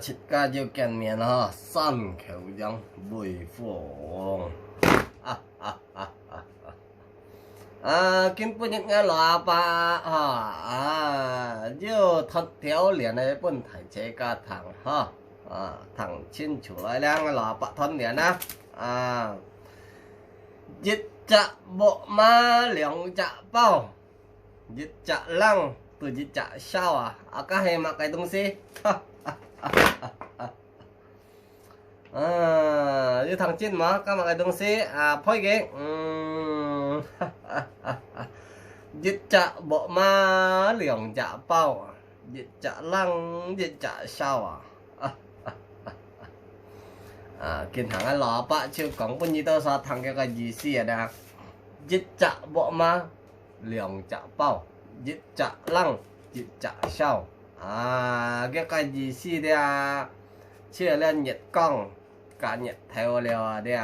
切家就见面哈，三口人未放。根本一个老爸就他条脸的本台这个糖哈糖清楚来两个老爸团脸啊一只木马两只包，一只狼对一只小cái hay mặc cái东西như thằng trên mà các mặc cái đông xí phơi cái giết chạ bộ ma liều chạ bao giết chạ lăng giết chạ sao kiến thằng cái lọ bạ chưa講bao nhiêu tao sao thằng cái gì xí à giết chạ bộ ma liều chạ bao giết chạ lăng giết chạ sao cái gì xí đây chia lên nhiệt cong cả nhiệt theo liều đây